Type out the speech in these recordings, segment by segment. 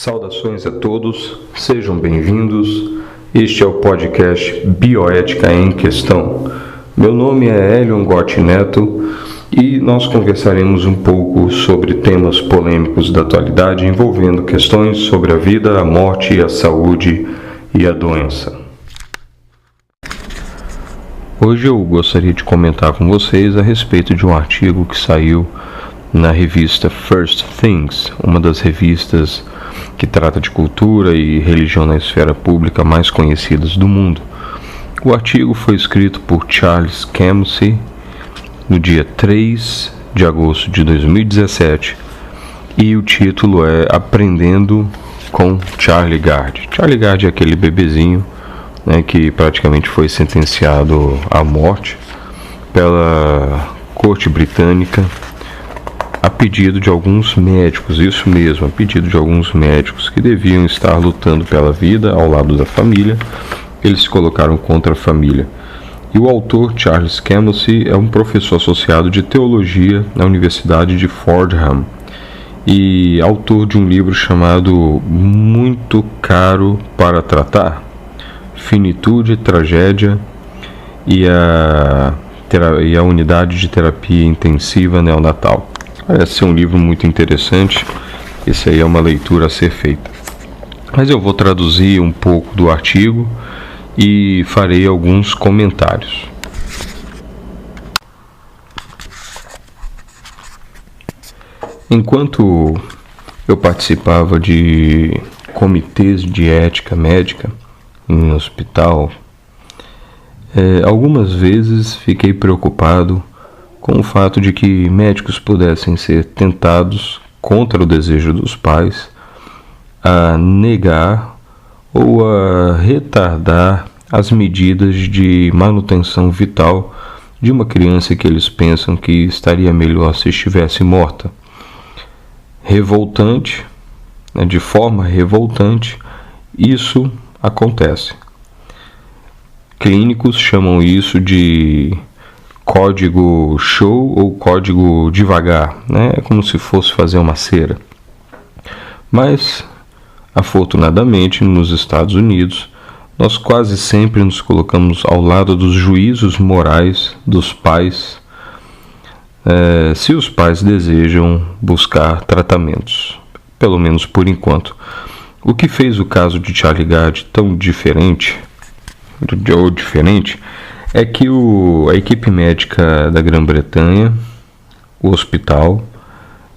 Saudações a todos, sejam bem-vindos. Este é o podcast Bioética em Questão. Meu nome é Elion Gotti Neto e nós conversaremos um pouco sobre temas polêmicos da atualidade envolvendo questões sobre a vida, a morte, a saúde e a doença. Hoje eu gostaria de comentar com vocês a respeito de um artigo que saiu na revista First Things, uma das revistas que trata de cultura e religião na esfera pública mais conhecidas do mundo. O artigo foi escrito por Charles Camosy no dia 3 de agosto de 2017 e o título é Aprendendo com Charlie Gard. Charlie Gard é aquele bebezinho, que praticamente foi sentenciado à morte pela corte britânica a pedido de alguns médicos, isso mesmo, a pedido de alguns médicos que deviam estar lutando pela vida ao lado da família. Eles se colocaram contra a família. E o autor, Charles Camosy, é um professor associado de teologia na Universidade de Fordham e autor de um livro chamado Muito Caro para Tratar, Finitude, Tragédia e a Unidade de Terapia Intensiva Neonatal. Parece ser um livro muito interessante. Esse aí é uma leitura a ser feita. Mas eu vou traduzir um pouco do artigo e farei alguns comentários. Enquanto eu participava de comitês de ética médica em hospital, algumas vezes fiquei preocupado com o fato de que médicos pudessem ser tentados, contra o desejo dos pais, a negar ou a retardar as medidas de manutenção vital de uma criança que eles pensam que estaria melhor se estivesse morta. Revoltante, de forma revoltante, isso acontece. Clínicos chamam isso de código show ou código devagar, É como se fosse fazer uma cera. Mas, afortunadamente, nos Estados Unidos, nós quase sempre nos colocamos ao lado dos juízos morais dos pais, se os pais desejam buscar tratamentos, pelo menos por enquanto. O que fez o caso de Charlie Gard tão diferente, é que a equipe médica da Grã-Bretanha, o hospital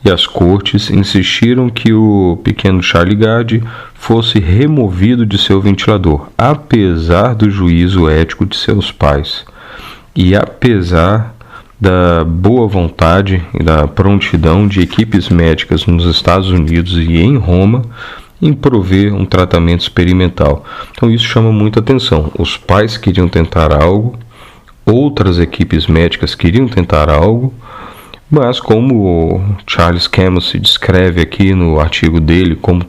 e as cortes insistiram que o pequeno Charlie Gard fosse removido de seu ventilador, apesar do juízo ético de seus pais e apesar da boa vontade e da prontidão de equipes médicas nos Estados Unidos e em Roma em prover um tratamento experimental. Então isso chama muita atenção. Os pais queriam tentar algo, outras equipes médicas queriam tentar algo, mas como o Charles Camosy descreve aqui no artigo dele, como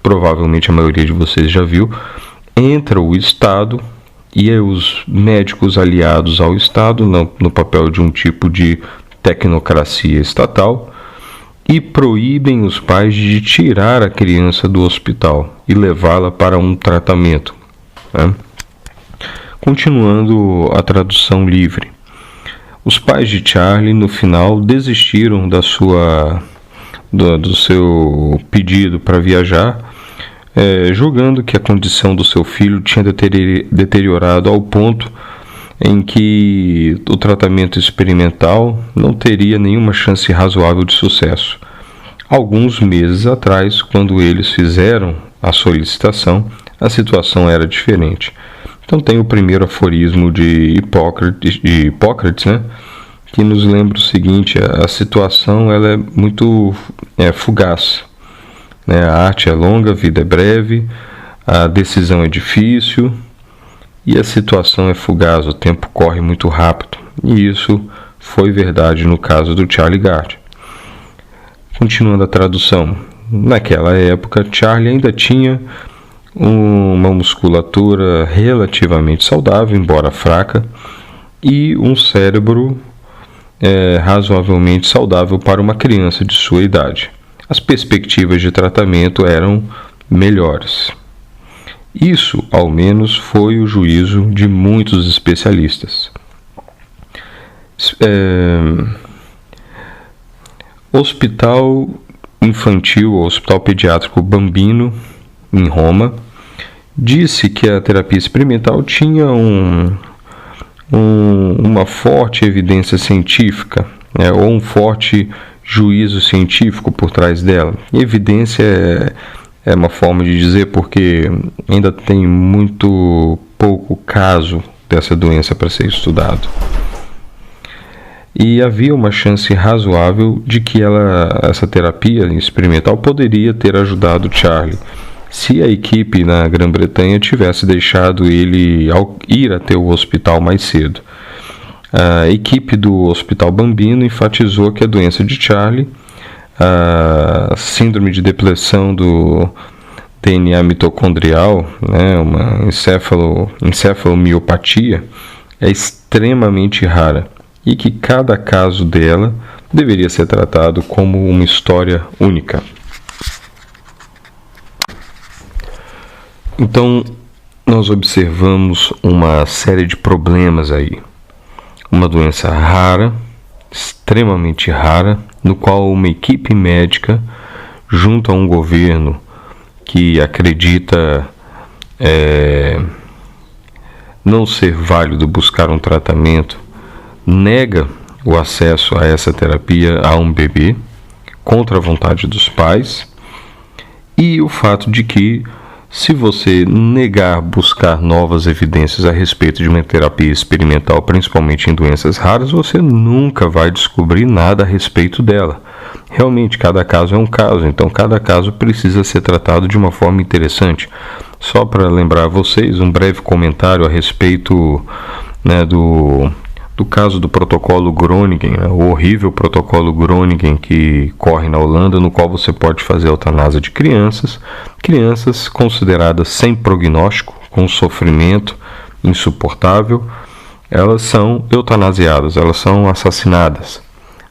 provavelmente a maioria de vocês já viu, entra o Estado e os médicos aliados ao Estado no papel de um tipo de tecnocracia estatal e proíbem os pais de tirar a criança do hospital e levá-la para um tratamento. Continuando a tradução livre. Os pais de Charlie, no final, desistiram do seu pedido para viajar, julgando que a condição do seu filho tinha deteriorado ao ponto em que o tratamento experimental não teria nenhuma chance razoável de sucesso. Alguns meses atrás, quando eles fizeram a solicitação, a situação era diferente. Então tem o primeiro aforismo de Hipócrates, que nos lembra o seguinte: a situação ela é muito fugaz. A arte é longa, a vida é breve, a decisão é difícil e a situação é fugaz, o tempo corre muito rápido. E isso foi verdade no caso do Charlie Gard. Continuando a tradução, naquela época Charlie ainda tinha uma musculatura relativamente saudável, embora fraca, e um cérebro razoavelmente saudável para uma criança de sua idade. As perspectivas de tratamento eram melhores. Isso, ao menos, foi o juízo de muitos especialistas. Hospital Infantil, Hospital Pediátrico Bambino, em Roma, disse que a terapia experimental tinha uma forte evidência científica, ou um forte juízo científico por trás dela. Evidência é uma forma de dizer porque ainda tem muito pouco caso dessa doença para ser estudado. E havia uma chance razoável de que essa terapia experimental poderia ter ajudado Charlie, se a equipe na Grã-Bretanha tivesse deixado ele ir até o hospital mais cedo. A equipe do Hospital Bambino enfatizou que a doença de Charlie, a síndrome de depleção do DNA mitocondrial, uma encefalomiopatia, é extremamente rara e que cada caso dela deveria ser tratado como uma história única. Então, nós observamos uma série de problemas aí. Uma doença rara, extremamente rara, no qual uma equipe médica, junto a um governo que acredita não ser válido buscar um tratamento, nega o acesso a essa terapia a um bebê, contra a vontade dos pais, e o fato de que, se você negar buscar novas evidências a respeito de uma terapia experimental, principalmente em doenças raras, você nunca vai descobrir nada a respeito dela. Realmente, cada caso é um caso, então cada caso precisa ser tratado de uma forma interessante. Só para lembrar vocês, um breve comentário a respeito do caso do protocolo Groningen, o horrível protocolo Groningen que corre na Holanda, no qual você pode fazer eutanásia de crianças consideradas sem prognóstico, com sofrimento insuportável, elas são eutanasiadas, elas são assassinadas.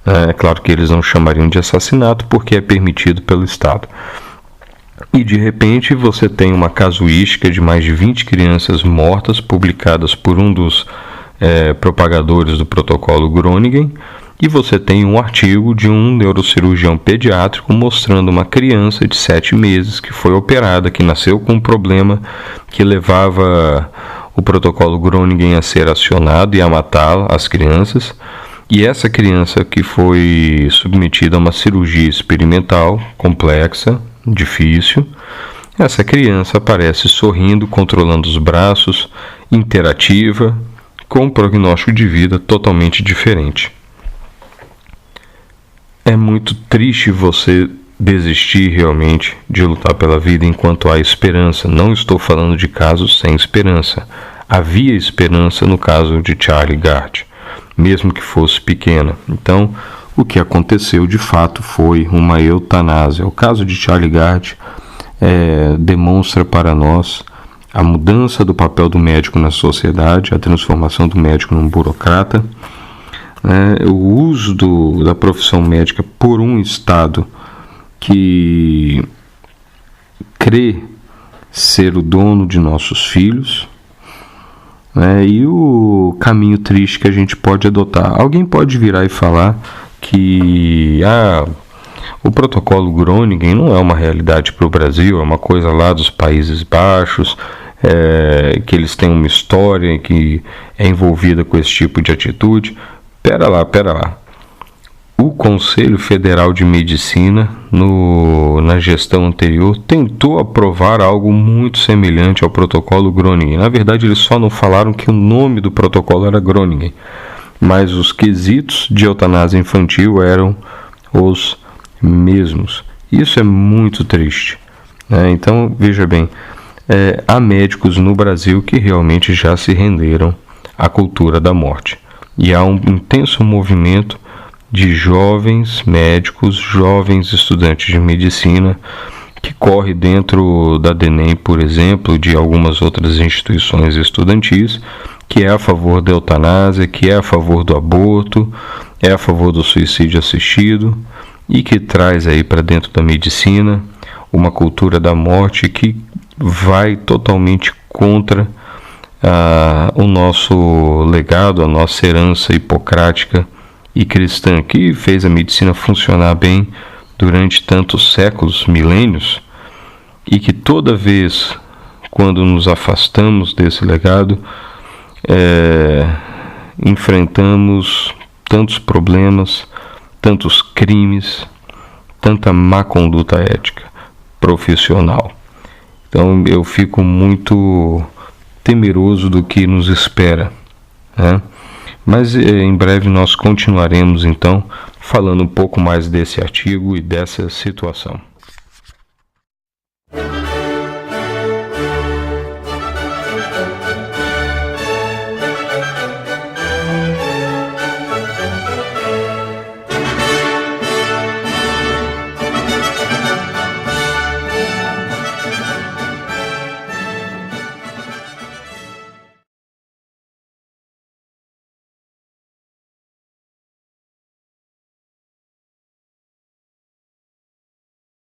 É claro que eles não chamariam de assassinato porque é permitido pelo Estado. E de repente você tem uma casuística de mais de 20 crianças mortas, publicadas por um dos propagadores do protocolo Groningen, e você tem um artigo de um neurocirurgião pediátrico mostrando uma criança de 7 meses que foi operada, que nasceu com um problema que levava o protocolo Groningen a ser acionado e a matar as crianças, e essa criança que foi submetida a uma cirurgia experimental complexa, difícil, essa criança aparece sorrindo, controlando os braços, interativa, com um prognóstico de vida totalmente diferente. É muito triste você desistir realmente de lutar pela vida enquanto há esperança. Não estou falando de casos sem esperança. Havia esperança no caso de Charlie Gard, mesmo que fosse pequena. Então, o que aconteceu de fato foi uma eutanásia. O caso de Charlie Gard demonstra para nós a mudança do papel do médico na sociedade, a transformação do médico num burocrata, o uso da profissão médica por um Estado que crê ser o dono de nossos filhos, e o caminho triste que a gente pode adotar. Alguém pode virar e falar que o protocolo Groningen não é uma realidade para o Brasil, é uma coisa lá dos Países Baixos, que eles têm uma história que é envolvida com esse tipo de atitude. Pera lá. O Conselho Federal de Medicina, na gestão anterior, tentou aprovar algo muito semelhante ao protocolo Groningen. Na verdade, eles só não falaram que o nome do protocolo era Groningen, mas os quesitos de eutanásia infantil eram os mesmos. Isso é muito triste, Então, veja bem, há médicos no Brasil que realmente já se renderam à cultura da morte. E há um intenso movimento de jovens médicos, jovens estudantes de medicina, que corre dentro da DENEM, por exemplo, de algumas outras instituições estudantis, que é a favor da eutanásia, que é a favor do aborto, é a favor do suicídio assistido, e que traz aí para dentro da medicina uma cultura da morte que vai totalmente contra o nosso legado, a nossa herança hipocrática e cristã, que fez a medicina funcionar bem durante tantos séculos, milênios, e que toda vez quando nos afastamos desse legado, enfrentamos tantos problemas, tantos crimes, tanta má conduta ética profissional. Então eu fico muito temeroso do que nos espera, né? Mas em breve nós continuaremos então falando um pouco mais desse artigo e dessa situação.